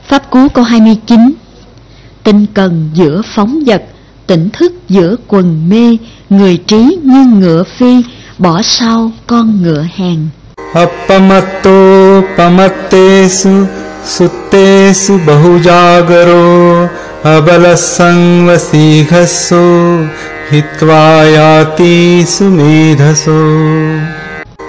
Pháp cú câu 29. Tinh cần giữa phóng vật, tỉnh thức giữa quần mê, người trí như ngựa phi, bỏ sau con ngựa hèn. Appamatto pamattesu suttesu bahujagaro abalasang vasighasso hitva yati sumedhaso.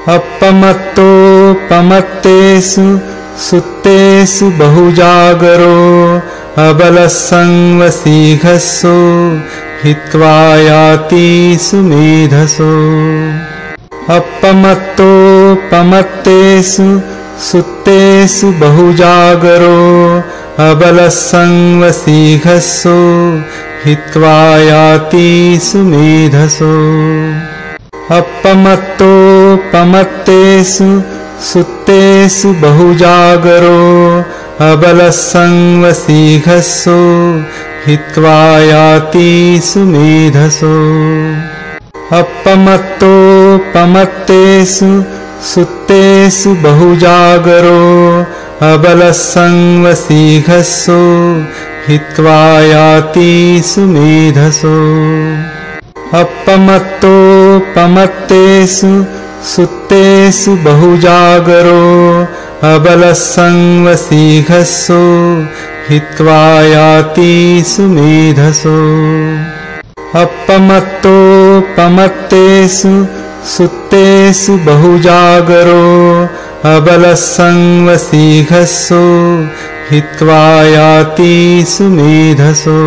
Appamatto pamattesu suttesu bahujagaro abalasang vasighasso hitva yati sumedhaso. Appamatto pamattesu suttesu bahujagaro abalasang vasighasso hitva yati sumedhaso. Appamatto pamattesu suttesu bahujagaro abalasang vasighasso hitva yati sumedhaso. Appamatto pamattesu suttesu bahujagaro abalasang vasighasso hitva yati sumedhaso. Appamatto pamattesu suttesu bahujagaro abalasang vasighasso hitva yati sumedhaso. Appamatto pamattesu suttesu bahujagaro abalasang vasighasso hitva yati sumedhaso.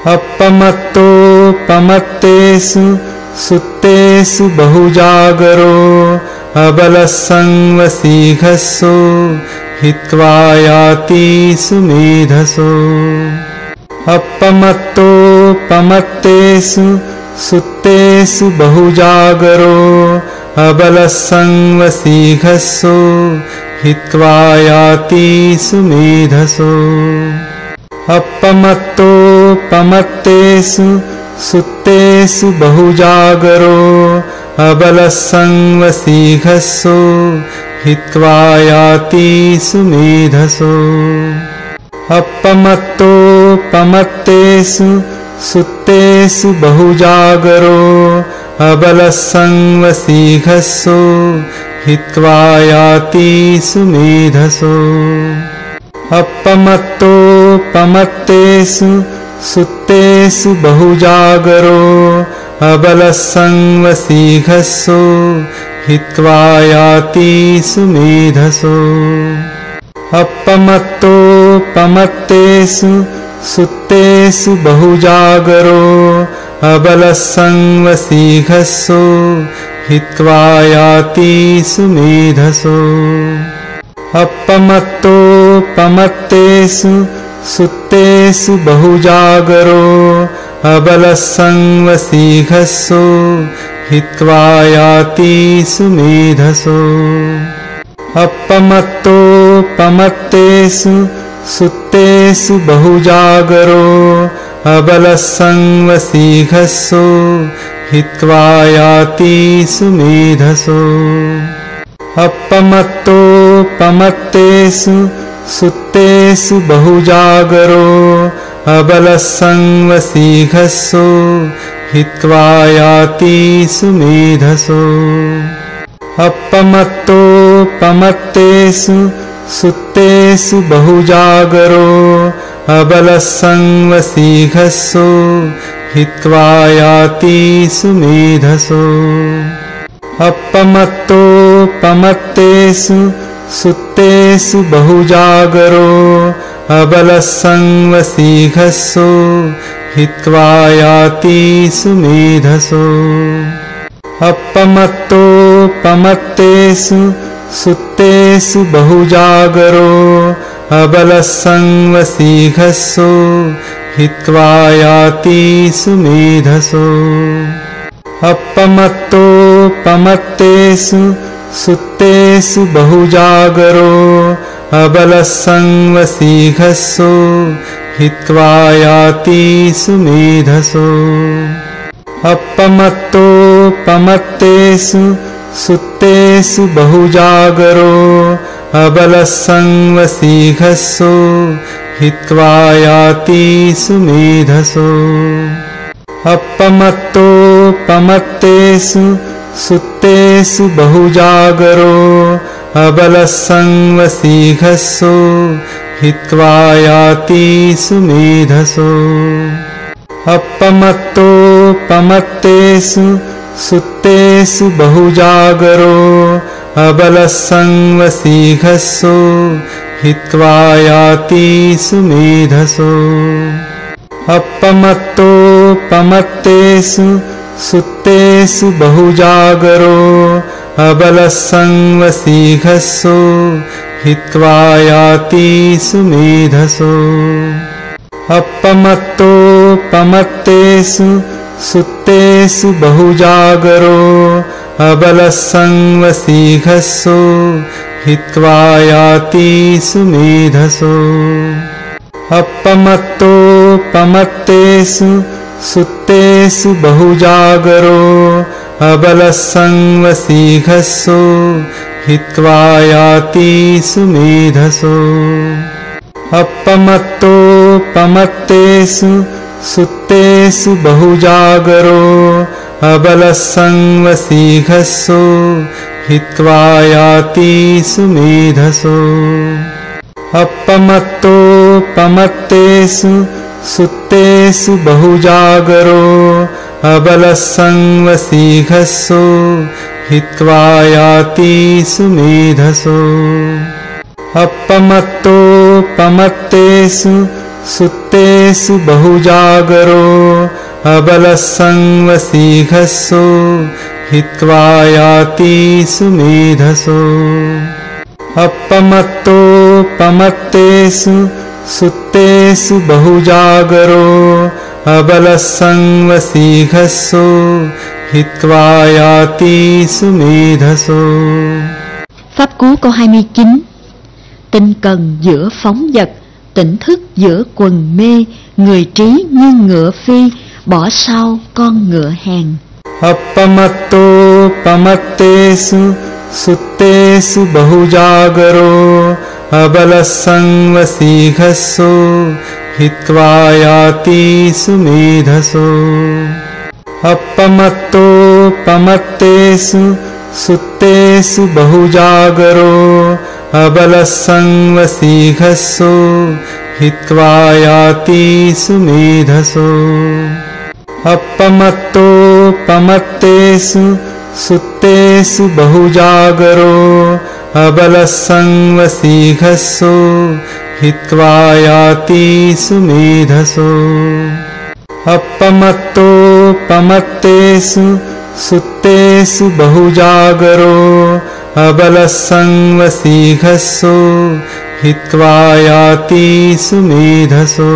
Appamatto pamattesu suttesu bahujagaro abalasang vasighasso hitva yati sumedhaso. Appamatto pamattesu suttesu bahujagaro abalasang vasighasso hitva yati sumedhaso. Appamatto pamattesu suttesu bahujagaro abalasang vasighasso hitva yati sumedhaso. Appamatto pamattesu suttesu bahujagaro abalasang vasighasso hitva yati sumedhaso. Appamatto pamattesu suttesu bahujagaro abalasang vasighasso hitva yati sumedhaso. Appamatto pamattesu suttesu bahujagaro abalasang vasighasso hitva yati sumedhaso. Appamatto pamattesu suttesu bahujagaro abalasang vasighasso hitva yati sumedhaso. Appamatto pamattesu suttesu bahujagaro abalasang vasighasso hitva yati sumedhaso. Appamatto pamattesu suttesu bahujagaro abalasang vasighasso hitva yati sumedhaso. Appamatto pamattesu suttesu bahujagaro abalasang vasighasso hitva yati sumedhaso. Appamatto pamattesu suttesu bahujagaro abalasang vasighasso hitva yati sumedhaso. Appamatto pamattesu suttesu bahujagaro abalasang vasighasso hitva yati sumedhaso. Appamatto pamattesu suttesu bahujagaro abalasang vasighasso hitva yati sumedhaso. Appamatto pamattesu suttesu bahujagaro अबलस्संवसीघस्सु हित्वा याति सुमेधसो अपमत्तोपमत्तेषु सुत्तेषु बहुजागरो अबलस्संवसीघस्सु हित्वा याति सुमेधसो अपमत्तोपमत्तेषु सुत्तेषु बहुजागरो अबलस्संवसीघस्सु हित्वा याति सुमेधसो अपमत्तोपमत्तेषु सुत्तेषु बहुजागरो अबलस्संवसीघस्सु हित्वा याति सुमेधसो अपमत्तोपमत्तेषु सुत्तेषु बहुजागरो अबलस्संवसीघस्सु हित्वा याति सुमेधसो अपमत्तोपमत्तेषु सुत्तेषु बहुजागरो अबलस्संवसीघस्सु हित्वा याति सुमेधसो अपमत्तोपमत्तेषु सुत्तेषु बहुजागरो अबलस्संवसीघस्सु हित्वा याति सुमेधसो अपमत्तोपमत्तेषु सुत्तेषु बहुजागरो अबलस्संवसीघस्सु हित्वा याति सुमेधसो अपमत्तोपमत्तेषु सुत्तेषु बहुजागरो अबलस्संवसीघस्सु हित्वा याति सुमेधसो अपमत्तोपमत्तेषु सुत्तेषु बहुजागरो अबलस्संवसीघस्सु हित्वा याति सुमेधसो। Pháp cú câu 29. Tinh cần giữa phóng dật, tỉnh thức giữa quần mê, người trí như ngựa phi, bỏ sau con ngựa hèn. Appamattopamatteshu sutteshu bahujagaro abalassanvasīghassu hitva yāti sumedhaso. Appamattopamatteshu sutteshu bahujagaro abalassanvasīghassu hitva yāti sumedhaso. Appamattopamatteshu सुत्तेषु बहुजागरो अबलस्संवसीघस्सु हित्वा याति सुमेधसो। अपमत्तोपमत्तेषु सुत्तेषु बहुजागरो अबलस्संवसीघस्सु हित्वा याति सुमेधसो।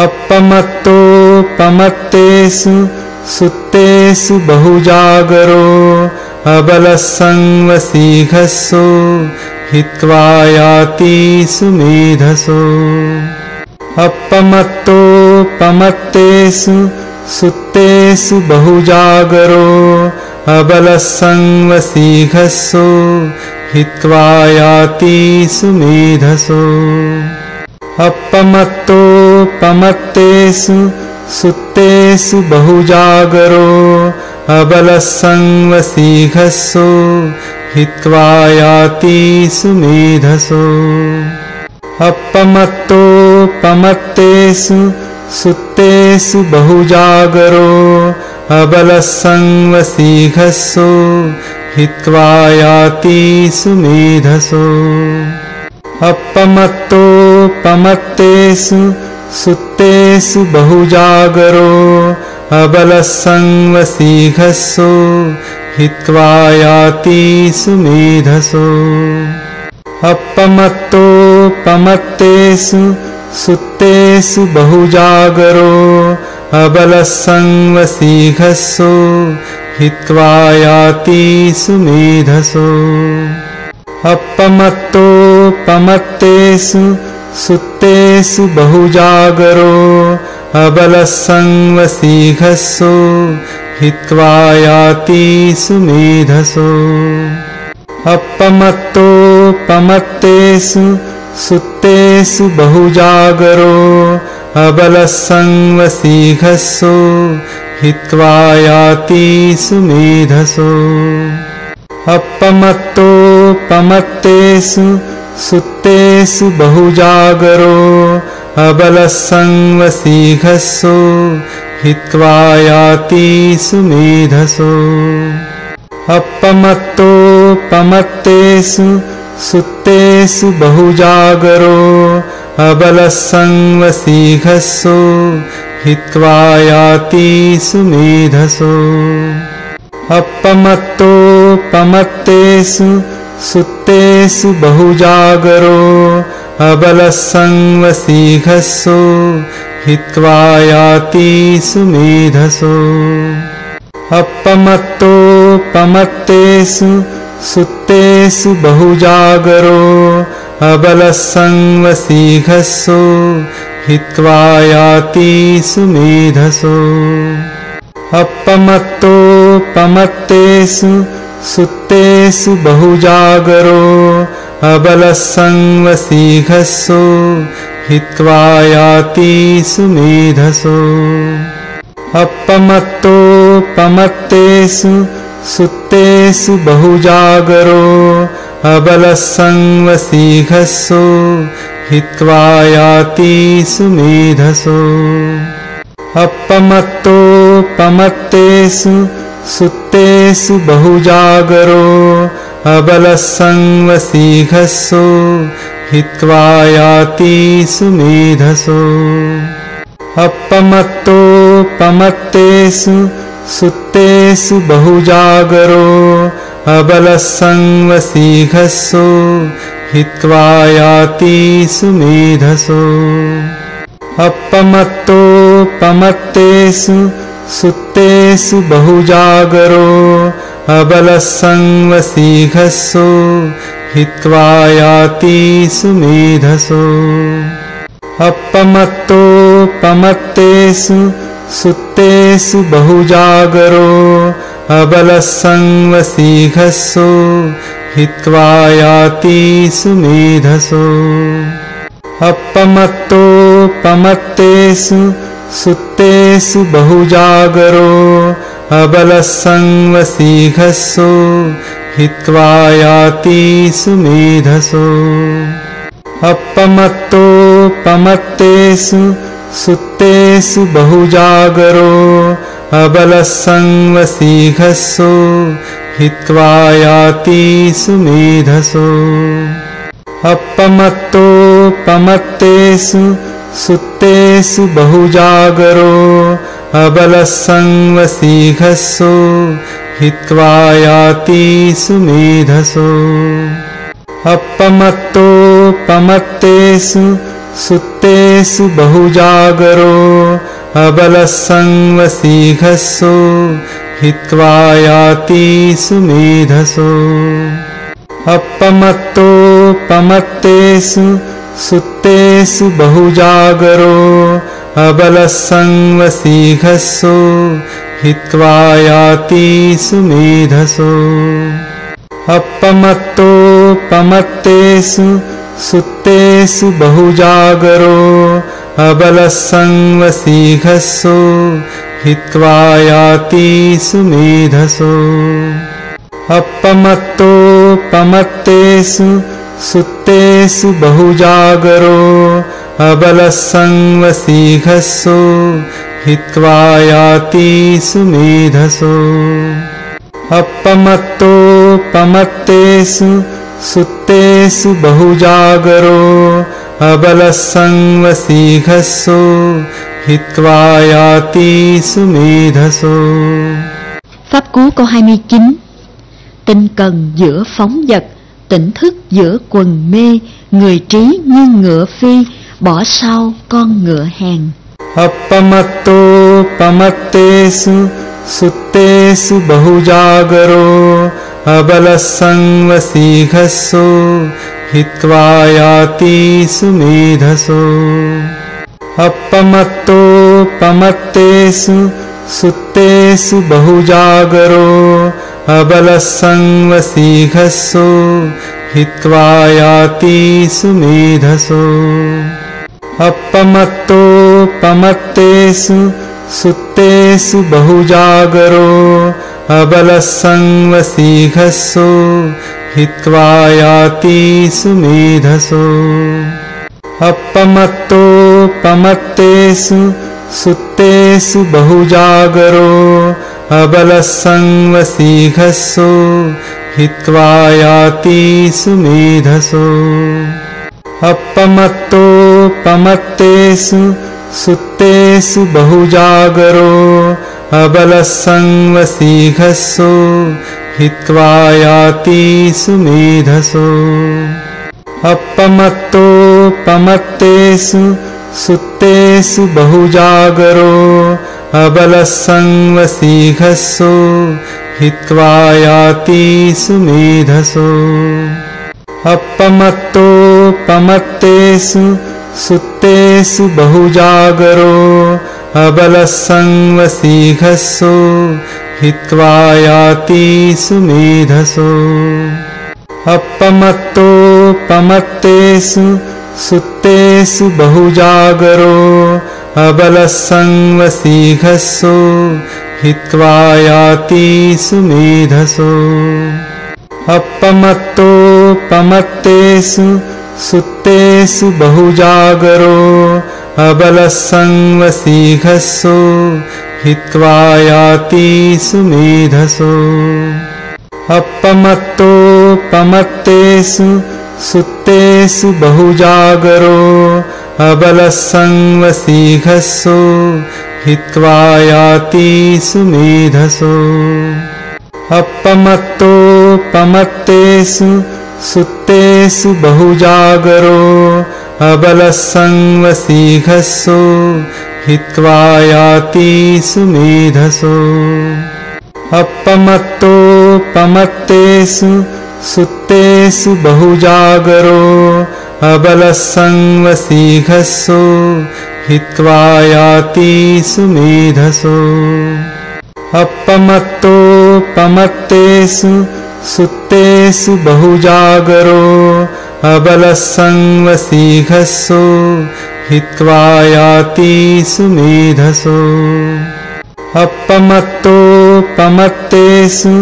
अपमत्तोपमत्तेषु सुत्तेषु बहुजागरो अबलस्संवसीघस्सु हित्वा याति सुमेधसो। अपमत्तोपमत्तेषु सुत्तेषु बहुजागरो अबलस्संवसीघस्सु हित्वा याति सुमेधसो। अपमत्तोपमत्तेषु सुत्तेषु बहुजागरो अबलस्संवसीघस्सु हित्वा याति सुमेधसो। अपमत्तोपमत्तेषु सुत्तेषु बहुजागरो अबलस्संवसीघस्सु हित्वा याति सुमेधसो। अपमत्तोपमत्तेषु सुत्तेषु बहुजागरो अबलस्संवसीघस्सु हित्वा याति सुमेधसो। अपमत्तोपमत्तेषु सुत्तेषु बहुजागरो अबलस्संवसीघस्सु हित्वा याति सुमेधसो। अपमत्तोपमत्तेषु सुत्तेषु बहुजागरो अबलस्संवसीघस्सु हित्वा याति सुमेधसो। अपमत्तोपमत्तेषु सुत्तेषु बहुजागरो अबलस्संवसीघस्सो हित्वा याति सुमेधसो अपमत्तोपमत्तेषु सुत्तेषु बहुजागरो अबलस्संवसीघस्सो हित्वा याति सुमेधसो अपमत्तोपमत्तेषु सुत्तेषु बहुजागरो अबलस्संवसीघस्सो हित्वा याति सुमेधसो अपमत्तोपमत्तेषु सुत्तेषु बहुजागरो अबलस्संवसीघस्सो हित्वा याति सुमेधसो अपमत्तोपमत्तेषु सुत्तेषु बहुजागरो अबलस्संवसीघस्सो हित्वा याति सुमेधसो अपमत्तोपमत्तेषु सुत्तेषु बहुजागरो अबलस्संवसीघस्सो हित्वा याति सुमेधसो अपमत्तोपमत्तेषु सुत्तेषु बहुजागरो अबलस्संवसीघस्सो हित्वा याति सुमेधसो अपमत्तोपमत्तेषु सुत्तेषु बहुजागरो अबलस्संवसीघस्सो हित्वा याति सुमेधसो अपमत्तोपमत्तेषु सुत्तेषु बहुजागरो अबलस्संवसीघस्सो हित्वा याति सुमेधसो अपमत्तोपमत्तेषु सुत्तेषु बहुजागरो अबलस्संवसीघस्सो हित्वा याति सुमेधसो अपमत्तोपमत्तेषु सुत्तेषु बहुजागरो अबलस्संवसीघस्सो हित्वा याति सुमेधसो अपमत्तोपमत्तेषु सुत्तेषु बहुजागरो अबलस्संवसीघस्सो हित्वा याति सुमेधसो अपमत्तोपमत्तेषु सुत्तेषु बहुजागरो अबलस्संवसीघस्सो हित्वा याति सुमेधसो अपमत्तोपमत्तेषु सुत्तेषु बहुजागरो अबलस्संवसीघस्सो हित्वा याति सुमेधसो अपमत्तोपमत्तेषु सुत्तेषु बहुजागरो अबलस्संवसीघस्सो हित्वा याति सुमेधसो अपमत्तोपमत्तेषु सुत्तेषु बहुजागरो अबलस्संवसीघस्सो हित्वा याति सुमेधसो अपमत्तोपमत्तेषु सुत्तेषु बहुजागरो अबलस्संवसीघस्सो हित्वा याति सुमेधसो अपमत्तोपमत्तेषु सुत्तेषु बहुजागरो अबलस्संवसीघस्सो हित्वा याति सुमेधसो अपमत्तोपमत्तेषु सुत्तेषु बहुजागरो अबलस्संवसीघस्सो हित्वा याति सुमेधसो. Pháp cú câu 29. Tinh cần giữa phóng vật, tỉnh thức giữa quần mê, người trí như ngựa phi, bỏ sau con ngựa hèn. Appamattopamatteshu suttesu bahujagaro abalasangvasīghasso hitva yāti sumedhaso. Appamattopamatteshu suttesu bahujagaro अबलस्संवसीघस्सु हित्वा याति सुमेधसो अपमत्तोपमत्तेषु सुत्तेषु बहुजागरो अबलस्संवसीघस्सु हित्वा याति सुमेधसो अपमत्तोपमत्तेषु सुत्तेषु बहुजागरो अबलस्संवसीघस्सु हित्वा याति सुमेधसो अपमत्तोपमत्तेषु सुत्तेषु बहुजागरो अबलस्संवसीघस्सु हित्वा याति सुमेधसो अपमत्तोपमत्तेषु सुत्तेषु बहुजागरो अबलस्संवसीघस्सु हित्वा याति सुमेधसो अपमत्तोपमत्तेषु सुत्तेषु बहुजागरो अबलस्संवसीघस्सु हित्वा याति सुमेधसो अपमत्तोपमत्तेषु सुत्तेषु बहुजागरो अबलस्संवसीघस्सु हित्वा याति सुमेधसो अपमत्तोपमत्तेषु सुत्तेषु बहुजागरो अबलस्संवसीघस्सु हित्वा याति सुमेधसो अपमत्तोपमत्तेषु सुत्तेषु बहुजागरो अबलस्संवसीघस्सु हित्वा याति सुमेधसो अपमत्तोपमत्तेषु सुत्तेषु बहुजागरो अबलस्संवसीघस्सु हित्वा याति सुमेधसो अपमत्तोपमत्तेषु सुत्तेषु बहुजागरो अबलस्संवसीघस्सु हित्वा याति सुमेधसो अपमत्तोपमत्तेषु सुत्तेषु बहुजागरो अबलस्संवसीघस्सु हित्वा याति सुमेधसो अपमत्तोपमत्तेषु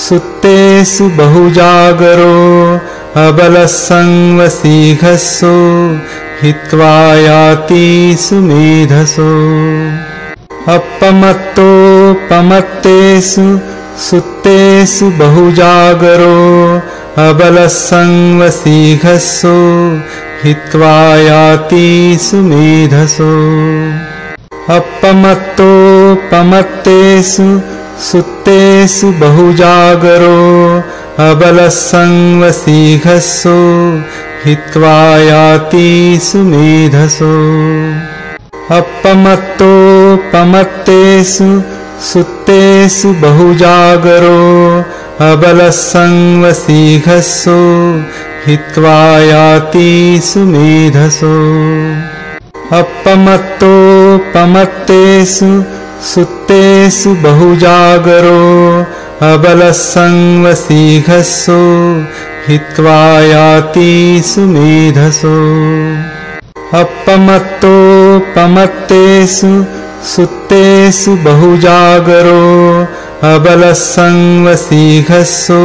सुत्तेषु बहुजागरो अबलस्संवसीघस्सु हित्वा याति सुमेधसो अपमत्तोपमत्तेषु सुत्तेषु बहुजागरो अबलस्संवसीघस्सु हित्वा याति सुमेधसो अपमत्तोपमत्तेषु सुत्तेषु बहुजागरो अबलस्संवसीघस्सु हित्वा याति सुमेधसो अपमत्तोपमत्तेषु सुत्तेषु बहुजागरो अबलस्संवसीघस्सु हित्वा याति सुमेधसो अपमत्तोपमत्तेषु सुत्तेषु बहुजागरो अबलस्संवसीघस्सु हित्वा याति सुमेधसो अपमत्तोपमत्तेषु सुत्तेषु बहुजागरो अबलस्संवसीघस्सु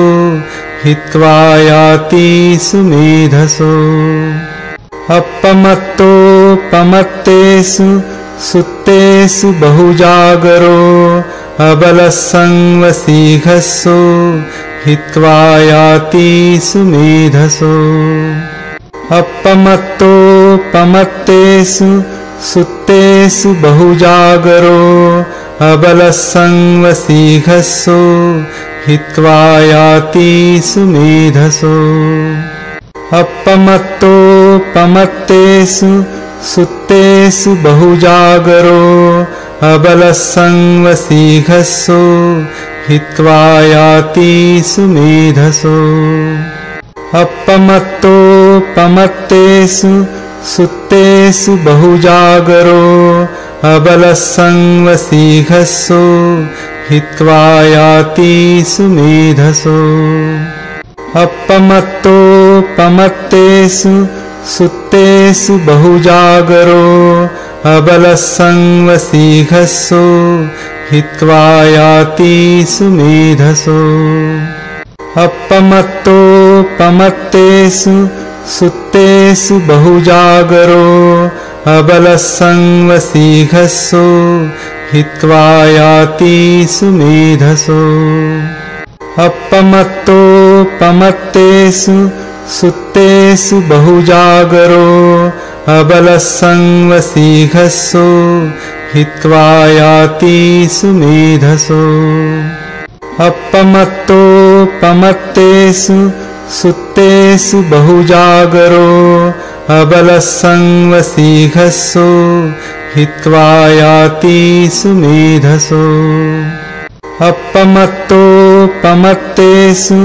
हित्वा याति सुमेधसो अपमत्तोपमत्तेषु सुत्तेषु बहुजागरो अबलस्संवसीघस्सु हित्वा याति सुमेधसो अपमत्तोपमत्तेषु सुत्तेषु बहुजागरो अबलस्संवसीघस्सु हित्वा याति सुमेधसो अपमत्तोपमत्तेषु सुत्तेषु बहुजागरो अबलस्संवसीघस्सु हित्वा याति सुमेधसो अपमत्तोपमत्तेषु सुत्तेषु बहुजागरो अबलस्संवसीघस्सु हित्वा याति सुमेधसो अपमत्तोपमत्तेषु सुत्तेषु बहुजागरो अबलस्संवसीघस्सु हित्वा याति सुमेधसो अपमत्तोपमत्तेषु सुत्तेषु बहुजागरो अबलस्संवसीघस्सु हित्वा याति सुमेधसो अपमत्तोपमत्तेषु सुत्तेषु बहुजागरो अबलस्संवसीघस्सु हित्वा याति सुमेधसो अपमत्तोपमत्तेषु सुत्तेषु बहुजागरो अबलस्संवसीघस्सु हित्वा याति सुमेधसो अपमत्तोपमत्तेषु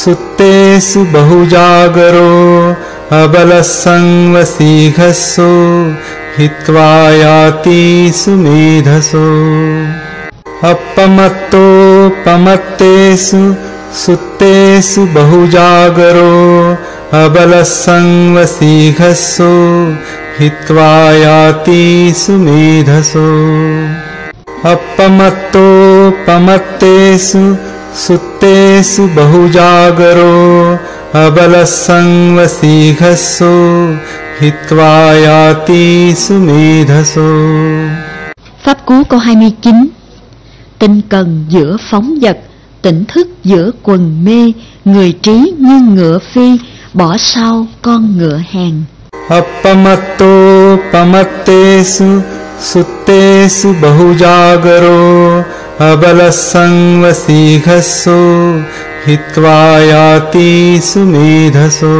सुत्तेषु बहुजागरो अबलस्संवसीघस्सु हित्वा याति सुमेधसो अपमत्तोपमत्तेषु सुत्तेषु बहुजागरो अबलस्संवसीघस्सु हित्वा याति सुमेधसो अपमत्तोपमत्तेषु सुत्तेषु बहुजागरो अबलस्संवसीघस्सु हित्वा याति सुमेधसो। Pháp cú câu 29. Tinh cần giữa phóng vật, tỉnh thức giữa quần mê, người trí như ngựa phi, bỏ sau con ngựa hèn. Appamattopamattessu suttesu bahujagaro abalasangvasīghassu hitvā yāti sumedhaso.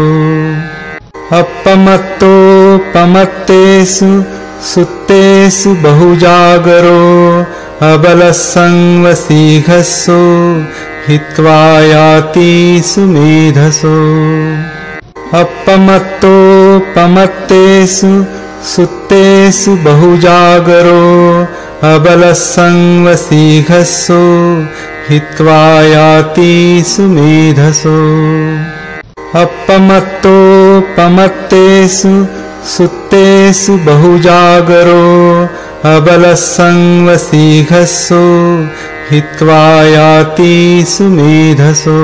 Appamattopamattessu suttesu bahujagaro abalasangvasīghassu hitvā yāti sumedhaso. Appamattopamattessu suttesu bahujagaro abalasangvasīghassu hitvā yāti sumedhaso. Appamattopamattessu suttesu bahujagaro abalasangvasīghassu hitvā yāti sumedhaso.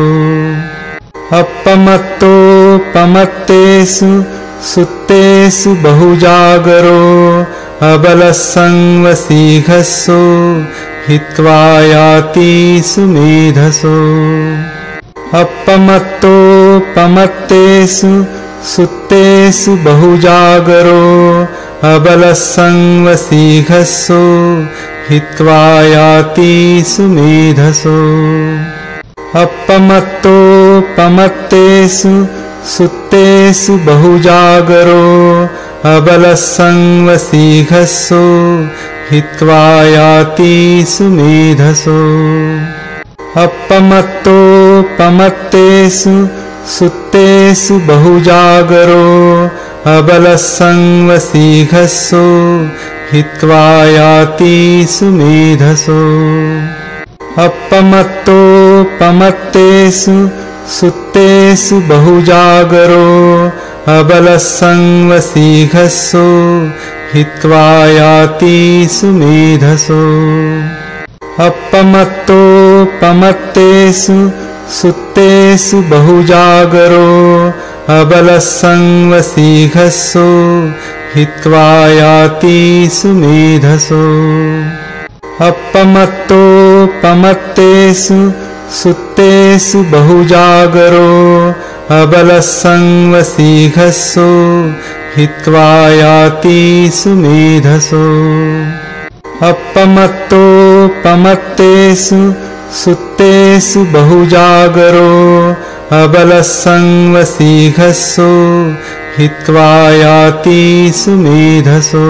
Appamattopamattessu suttesu bahujagaro abalasangvasīghassu hitvā yāti sumedhaso. Appamattopamattessu suttesu bahujagaro abalasangvasīghassu hitvā yāti sumedhaso. Appamattopamattessu suttesu bahujagaro abalasangvasīghassu hitvā yāti sumedhaso. Appamattopamattessu suttesu bahujagaro abalasangvasīghassu hitvā yāti sumedhaso. Appamattopamattessu suttesu bahujagaro abalasangvasīghassu hitvā yāti sumedhaso. Appamattopamattessu suttesu bahujagaro abalasangvasīghassu hitvā yāti sumedhaso. Appamattopamattessu suttesu bahujagaro abalasangvasīghassu hitvā yāti sumedhaso. Appamattopamattessu suttesu bahujagaro abalasangvasīghassu hitvā yāti sumedhaso.